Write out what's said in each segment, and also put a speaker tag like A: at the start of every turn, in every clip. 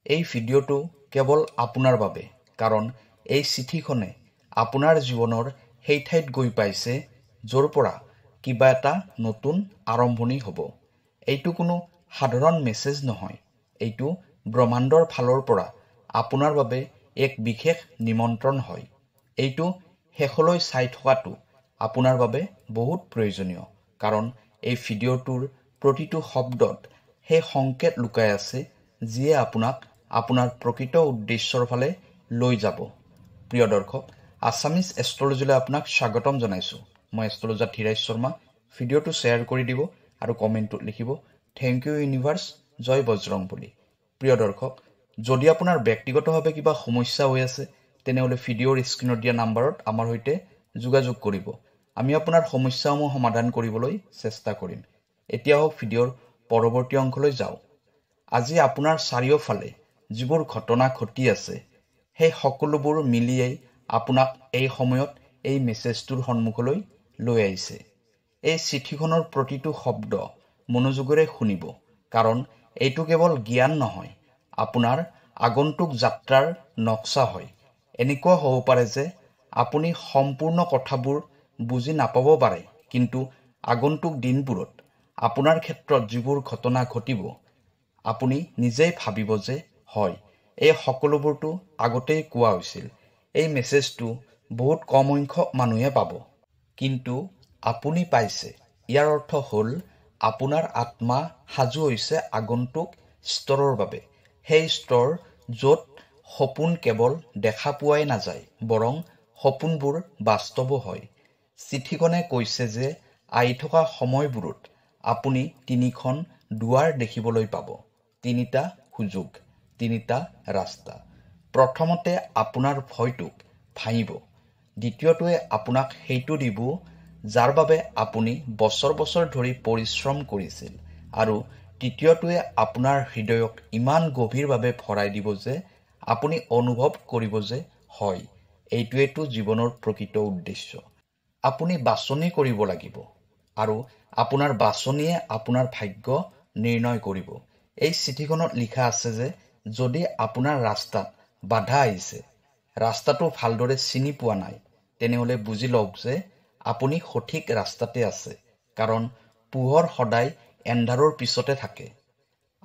A: এই ভিডিঅ'টো কেৱল আপোনাৰ বাবে, কাৰণ এই চিঠিখনে আপোনাৰ জীৱনৰ সেই ঠাইত গৈ পাইছে য'ৰ পৰা কিবা এটা নতুন আৰম্ভণি হ'ব। এইটো কোনো সাধাৰণ মেছেজ নহয়, এইটো ব্ৰহ্মাণ্ডৰ ফালৰ পৰা আপোনাৰ বাবে এক বিশেষ নিমন্ত্ৰণ হয়। এইটো শেষলৈ চাই থকাটো আপোনাৰ বাবে বহুত প্ৰয়োজনীয়, কাৰণ এই ভিডিঅ'টোৰ প্ৰতিটো শব্দত সেই সংকেত লুকাই আছে যিয়ে আপোনাক আপোনাৰ প্ৰকৃত উদ্দেশ্যৰ ফালে লৈ যাব। প্ৰিয় দৰ্শক, আছামিজ এষ্ট্ৰলজীলৈ আপোনাক স্বাগতম জনাইছোঁ। মই এষ্ট্ৰলজাৰ ধীৰাজ শৰ্মা। ভিডিঅ'টো শ্বেয়াৰ কৰি দিব আৰু কমেণ্টত লিখিব থেংক ইউ ইউনিভাৰ্ছ, জয় বজৰংবলী। প্ৰিয় দৰ্শক, যদি আপোনাৰ ব্যক্তিগতভাৱে কিবা সমস্যা হৈ আছে তেনেহ'লে ভিডিঅ'ৰ স্ক্ৰীণত দিয়া নাম্বাৰত আমাৰ সৈতে যোগাযোগ কৰিব। আমি আপোনাৰ সমস্যাসমূহ সমাধান কৰিবলৈ চেষ্টা কৰিম। এতিয়া হওক ভিডিঅ'ৰ পৰৱৰ্তী অংশলৈ যাওঁ। আজি আপোনাৰ চাৰিওফালে যিবোৰ ঘটনা ঘটি আছে সেই সকলোবোৰ মিলিয়েই আপোনাক এই সময়ত এই মেছেজটোৰ সন্মুখলৈ লৈ আহিছে। এই চিঠিখনৰ প্ৰতিটো শব্দ মনোযোগেৰে শুনিব, কাৰণ এইটো কেৱল জ্ঞান নহয়, আপোনাৰ আগন্তুক যাত্ৰাৰ নক্সা হয়। এনেকুৱা হ'ব পাৰে যে আপুনি সম্পূৰ্ণ কথাবোৰ বুজি নাপাব পাৰে, কিন্তু আগন্তুক দিনবোৰত আপোনাৰ ক্ষেত্ৰত যিবোৰ ঘটনা ঘটিব আপুনি নিজেই ভাবিব যে হয়, এই সকলোবোৰতো আগতেই কোৱা হৈছিল। এই মেছেজটো বহুত কম সংখ্যক মানুহে পাব, কিন্তু আপুনি পাইছে। ইয়াৰ অৰ্থ হ'ল আপোনাৰ আত্মা সাজু হৈছে আগন্তুক স্তৰৰ বাবে। সেই স্তৰ য'ত সপোন কেৱল দেখা পোৱাই নাযায়, বৰং সপোনবোৰ বাস্তৱো হয়। চিঠিখনে কৈছে যে আহি থকা সময়বোৰত আপুনি 3খন দুৱাৰ দেখিবলৈ পাব, 3টা সুযোগ, 3টা ৰাস্তা। প্ৰথমতে আপোনাৰ ভয়টোক ভাঙিব, দ্বিতীয়টোৱে আপোনাক সেইটো দিব যাৰ বাবে আপুনি বছৰ বছৰ ধৰি পৰিশ্ৰম কৰিছিল, আৰু তৃতীয়টোৱে আপোনাৰ হৃদয়ক ইমান গভীৰভাৱে ভৰাই দিব যে আপুনি অনুভৱ কৰিব যে হয়, এইটোৱেতো জীৱনৰ প্ৰকৃত উদ্দেশ্য। আপুনি বাছনি কৰিব লাগিব, আৰু আপোনাৰ বাছনিয়ে আপোনাৰ ভাগ্য নিৰ্ণয় কৰিব। এই চিঠিখনত লিখা আছে যে যদি আপোনাৰ ৰাস্তাত বাধা আহিছে, ৰাস্তাটো ভালদৰে চিনি পোৱা নাই, তেনেহ'লে বুজি লওক যে আপুনি সঠিক ৰাস্তাতে আছে, কাৰণ পোহৰ সদায় এন্ধাৰৰ পিছতে থাকে।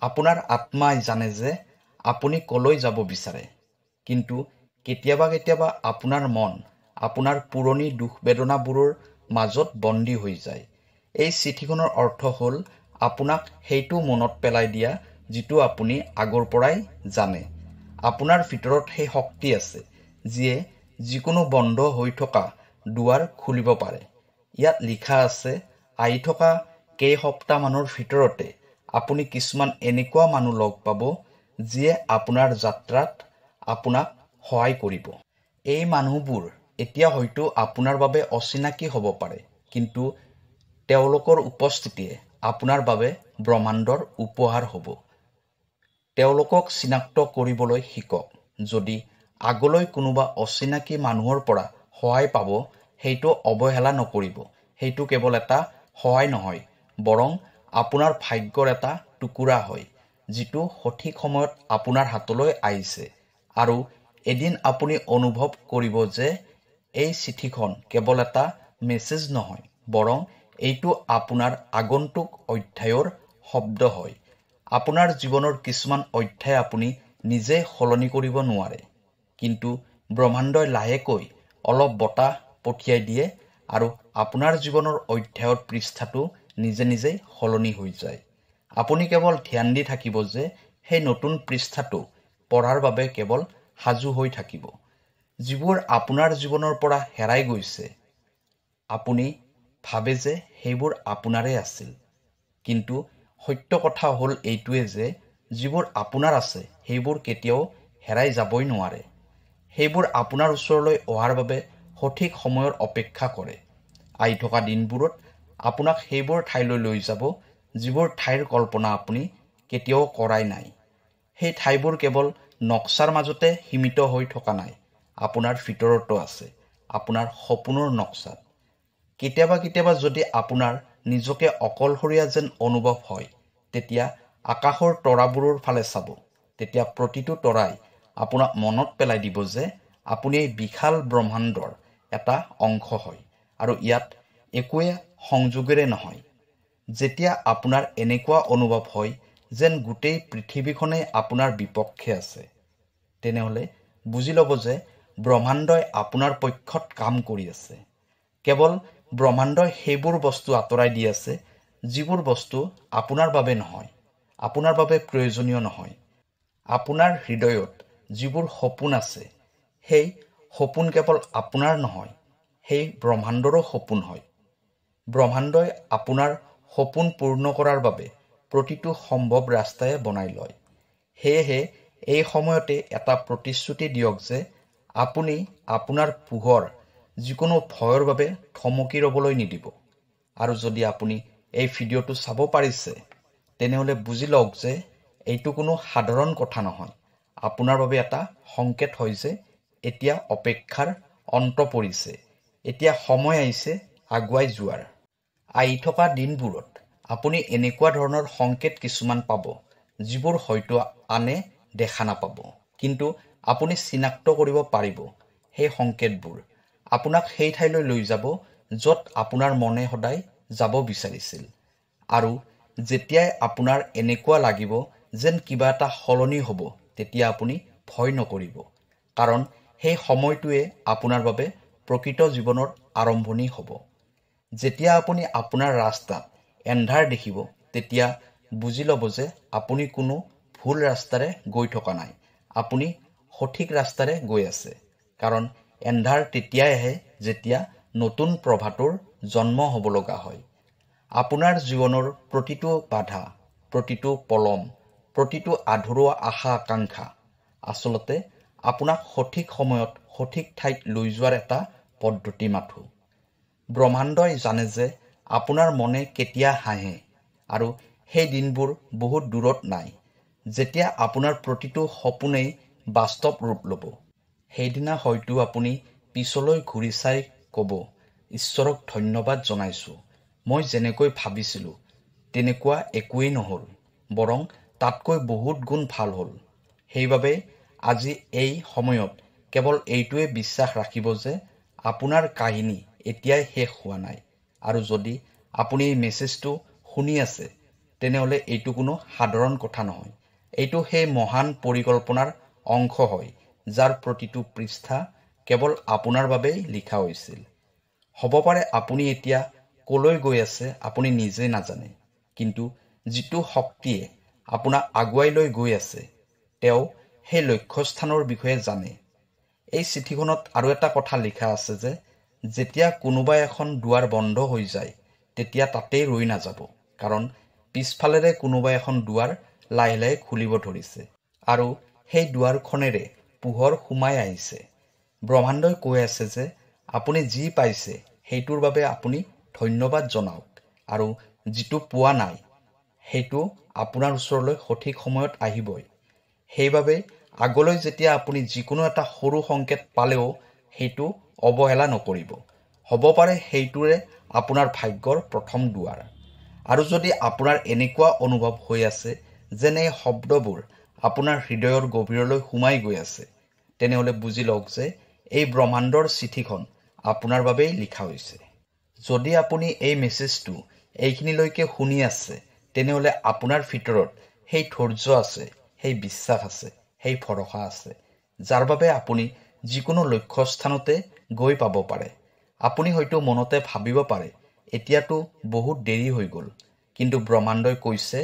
A: আপোনাৰ আত্মাই জানে যে আপুনি কলৈ যাব বিচাৰে, কিন্তু কেতিয়াবা কেতিয়াবা আপোনাৰ মন আপোনাৰ পুৰণি দুখ বেদনাবোৰৰ মাজত বন্দী হৈ যায়। এই চিঠিখনৰ অৰ্থ হ'ল আপোনাক সেইটো মনত পেলাই দিয়া যিটো আপুনি আগৰ পৰাই জানে। আপোনাৰ ভিতৰত সেই শক্তি আছে যিয়ে যিকোনো বন্ধ হৈ থকা দুৱাৰ খুলিব পাৰে। ইয়াত লিখা আছে, আহি থকা কেইসপ্তাহমানৰ ভিতৰতে আপুনি কিছুমান এনেকুৱা মানুহ লগ পাব যিয়ে আপোনাৰ যাত্ৰাত আপোনাক সহায় কৰিব। এই মানুহবোৰ এতিয়া হয়তো আপোনাৰ বাবে অচিনাকি হ'ব পাৰে, কিন্তু তেওঁলোকৰ উপস্থিতিয়ে আপোনাৰ বাবে ব্ৰহ্মাণ্ডৰ উপহাৰ হ'ব। তেওঁলোকক চিনাক্ত কৰিবলৈ শিকক। যদি আগলৈ কোনোবা অচিনাকি মানুহৰ পৰা সহায় পাব, সেইটো অৱহেলা নকৰিব। সেইটো কেৱল এটা সহায় নহয়, বৰং আপোনাৰ ভাগ্যৰ এটা টুকুৰা হয়, যিটো সঠিক সময়ত আপোনাৰ হাতলৈ আহিছে। আৰু এদিন আপুনি অনুভৱ কৰিব যে এই চিঠিখন কেৱল এটা মেছেজ নহয়, বৰং এইটো আপোনাৰ আগন্তুক অধ্যায়ৰ শব্দ হয়। আপোনাৰ জীৱনৰ কিছুমান অধ্যায় আপুনি নিজে সলনি কৰিব নোৱাৰে, কিন্তু ব্ৰহ্মাণ্ডই লাহেকৈ অলপ বতাহ পঠিয়াই দিয়ে আৰু আপোনাৰ জীৱনৰ অধ্যায়ৰ পৃষ্ঠাটো নিজে নিজেই সলনি হৈ যায়। আপুনি কেৱল ধ্যান দি থাকিব যে সেই নতুন পৃষ্ঠাটো পঢ়াৰ বাবে কেৱল সাজু হৈ থাকিব। যিবোৰ আপোনাৰ জীৱনৰ পৰা হেৰাই গৈছে, আপুনি ভাবে যে সেইবোৰ আপোনাৰে আছিল, কিন্তু সত্য কথা হ'ল এইটোৱে যে যিবোৰ আপোনাৰ আছে সেইবোৰ কেতিয়াও হেৰাই যাবই নোৱাৰে। সেইবোৰ আপোনাৰ ওচৰলৈ অহাৰ বাবে সঠিক সময়ৰ অপেক্ষা কৰে। আহি থকা দিনবোৰত আপোনাক সেইবোৰ ঠাইলৈ লৈ যাব যিবোৰ ঠাইৰ কল্পনা আপুনি কেতিয়াও কৰাই নাই। সেই ঠাইবোৰ কেৱল নক্সাৰ মাজতে সীমিত হৈ থকা নাই, আপোনাৰ ভিতৰতো আছে, আপোনাৰ সপোনৰ নক্সাত। কেতিয়াবা কেতিয়াবা যদি আপোনাৰ নিজকে অকলশৰীয়া যেন অনুভৱ হয়, তেতিয়া আকাশৰ তৰাবোৰৰ ফালে চাব। তেতিয়া প্ৰতিটো তৰাই আপোনাক মনত পেলাই দিব যে আপুনি এই বিশাল ব্ৰহ্মাণ্ডৰ এটা অংশ হয় আৰু ইয়াত একোৱে সংযোগেৰে নহয়। যেতিয়া আপোনাৰ এনেকুৱা অনুভৱ হয় যেন গোটেই পৃথিৱীখনেই আপোনাৰ বিপক্ষে আছে, তেনেহ'লে বুজি ল'ব যে ব্ৰহ্মাণ্ডই আপোনাৰ পক্ষত কাম কৰি আছে। কেৱল ব্ৰহ্মাণ্ডই সেইবোৰ বস্তু আঁতৰাই দি আছে যিবোৰ বস্তু আপোনাৰ বাবে নহয়, আপোনাৰ বাবে প্ৰয়োজনীয় নহয়। আপোনাৰ হৃদয়ত যিবোৰ সপোন আছে, সেই সপোন কেৱল আপোনাৰ নহয়, সেই ব্ৰহ্মাণ্ডৰো সপোন হয়। ব্ৰহ্মাণ্ডই আপোনাৰ সপোন পূৰ্ণ কৰাৰ বাবে প্ৰতিটো সম্ভৱ ৰাস্তাই বনাই লয়। সেয়েহে এই সময়তে এটা প্ৰতিশ্ৰুতি দিয়ক যে আপুনি আপোনাৰ পোহৰ যিকোনো ভয়ৰ বাবে থমকি ৰ'বলৈ নিদিব। আৰু যদি আপুনি এই ভিডিঅ'টো চাব পাৰিছে, তেনেহ'লে বুজি লওক যে এইটো কোনো সাধাৰণ কথা নহয়। আপোনাৰ বাবে এটা সংকেত হয় যে এতিয়া অপেক্ষাৰ অন্ত পৰিছে, এতিয়া সময় আহিছে আগুৱাই যোৱাৰ। আহি থকা দিনবোৰত আপুনি এনেকুৱা ধৰণৰ সংকেত কিছুমান পাব যিবোৰ হয়তো আনে দেখা নাপাব, কিন্তু আপুনি চিনাক্ত কৰিব পাৰিব। সেই সংকেতবোৰ আপোনাক সেই ঠাইলৈ লৈ যাব য'ত আপোনাৰ মনে সদায় যাব বিচাৰিছিল। আৰু যেতিয়াই আপোনাৰ এনেকুৱা লাগিব যেন কিবা এটা সলনি হ'ব, তেতিয়া আপুনি ভয় নকৰিব, কাৰণ সেই সময়টোৱে আপোনাৰ বাবে প্ৰকৃত জীৱনৰ আৰম্ভণি হ'ব। যেতিয়া আপুনি আপোনাৰ ৰাস্তাত এন্ধাৰ দেখিব, তেতিয়া বুজি ল'ব যে আপুনি কোনো ভুল ৰাস্তাৰে গৈ থকা নাই, আপুনি সঠিক ৰাস্তাৰে গৈ আছে। কাৰণ এন্ধাৰ তেতিয়াই আহে যেতিয়া নতুন প্ৰভাতৰ জন্ম হ'ব লগা হয়। আপোনাৰ জীৱনৰ প্ৰতিটো বাধা, প্ৰতিটো পলম, প্ৰতিটো আধৰুৱা আশা আকাংক্ষা আচলতে আপোনাক সঠিক সময়ত সঠিক ঠাইত লৈ যোৱাৰ এটা পদ্ধতি মাথো। ব্ৰহ্মাণ্ডই জানে যে আপোনাৰ মনে কেতিয়া হাঁহে আৰু সেই দিনবোৰ বহুত দূৰত নাই যেতিয়া আপোনাৰ প্ৰতিটো সপোনেই বাস্তৱ ৰূপ ল'ব। সেইদিনা হয়তো আপুনি পিছলৈ ঘূৰি চাই ক'ব, ঈশ্বৰক ধন্যবাদ জনাইছোঁ, মই যেনেকৈ ভাবিছিলোঁ তেনেকুৱা একোৱেই নহ'ল, বৰং তাতকৈ বহুত গুণ ভাল হ'ল। সেইবাবে আজি এই সময়ত কেৱল এইটোৱে বিশ্বাস ৰাখিব যে আপোনাৰ কাহিনী এতিয়াই শেষ হোৱা নাই। আৰু যদি আপুনি এই মেছেজটো শুনি আছে, তেনেহ'লে এইটো কোনো সাধাৰণ কথা নহয়। এইটো সেই মহান পৰিকল্পনাৰ অংশ হয় যাৰ প্ৰতিটো পৃষ্ঠা কেৱল আপোনাৰ বাবেই লিখা হৈছিল। হ'ব পাৰে আপুনি এতিয়া কলৈ গৈ আছে আপুনি নিজে নাজানে, কিন্তু যিটো শক্তিয়ে আপোনাক আগুৱাই লৈ গৈ আছে, তেওঁ সেই লক্ষ্যস্থানৰ বিষয়ে জানে। এই চিঠিখনত আৰু এটা কথা লিখা আছে যে যেতিয়া কোনোবা এখন দুৱাৰ বন্ধ হৈ যায়, তেতিয়া তাতেই ৰৈ নাযাব, কাৰণ পিছফালেৰে কোনোবা এখন দুৱাৰ লাহে লাহে খুলিব ধৰিছে আৰু সেই দুৱাৰখনেৰে পোহৰ সোমাই আহিছে। ব্ৰহ্মাণ্ডই কৈ আছে যে আপুনি যি পাইছে সেইটোৰ বাবে আপুনি ধন্যবাদ জনাওক, আৰু যিটো পোৱা নাই সেইটো আপোনাৰ ওচৰলৈ সঠিক সময়ত আহিবই। সেইবাবে আগলৈ যেতিয়া আপুনি যিকোনো এটা সৰু সংকেত পালেও সেইটো অৱহেলা নকৰিব। হ'ব পাৰে সেইটোৰে আপোনাৰ ভাগ্যৰ প্ৰথম দুৱাৰ। আৰু যদি আপোনাৰ এনেকুৱা অনুভৱ হৈ আছে যেন এই শব্দবোৰ আপোনাৰ হৃদয়ৰ গভীৰলৈ সোমাই গৈ আছে, তেনেহ'লে বুজি লওক যে এই ব্ৰহ্মাণ্ডৰ চিঠিখন আপোনাৰ বাবেই লিখা হৈছে। যদি আপুনি এই মেছেজটো এইখিনিলৈকে শুনি আছে, তেনেহ'লে আপোনাৰ ভিতৰত সেই ধৈৰ্য আছে, সেই বিশ্বাস আছে, সেই ভৰসা আছে, যাৰ বাবে আপুনি যিকোনো লক্ষ্যস্থানতে গৈ পাব পাৰে। আপুনি হয়তো মনতে ভাবিব পাৰে, এতিয়াতো বহুত দেৰি হৈ গ'ল, কিন্তু ব্ৰহ্মাণ্ডই কৈছে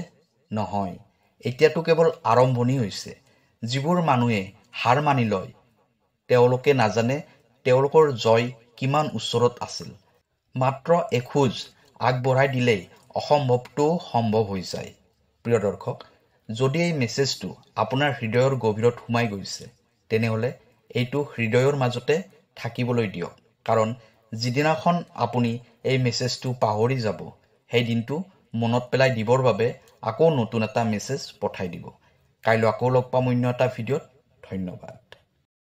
A: নহয়, এতিয়াতো কেৱল আৰম্ভণি হৈছে। যিবোৰ মানুহে হাৰ মানি লয় তেওঁলোকে নাজানে তেওঁলোকৰ জয় কিমান ওচৰত আছিল। মাত্ৰ এখোজ আগবঢ়াই দিলেই অসম্ভৱটোও সম্ভৱ হৈ যায়। প্ৰিয় দৰ্শক, যদি এই মেছেজটো আপোনাৰ হৃদয়ৰ গভীৰত সোমাই গৈছে, তেনেহ'লে এইটো হৃদয়ৰ মাজতে থাকিবলৈ দিয়ক, কাৰণ যিদিনাখন আপুনি এই মেছেজটো পাহৰি যাব, সেই দিনটো মনত পেলাই দিবৰ বাবে আকৌ নতুন এটা মেছেজ পঠাই দিব। কাইলৈ আকৌ লগ পাম অন্য এটা ভিডিঅ'ত। ধন্যবাদ।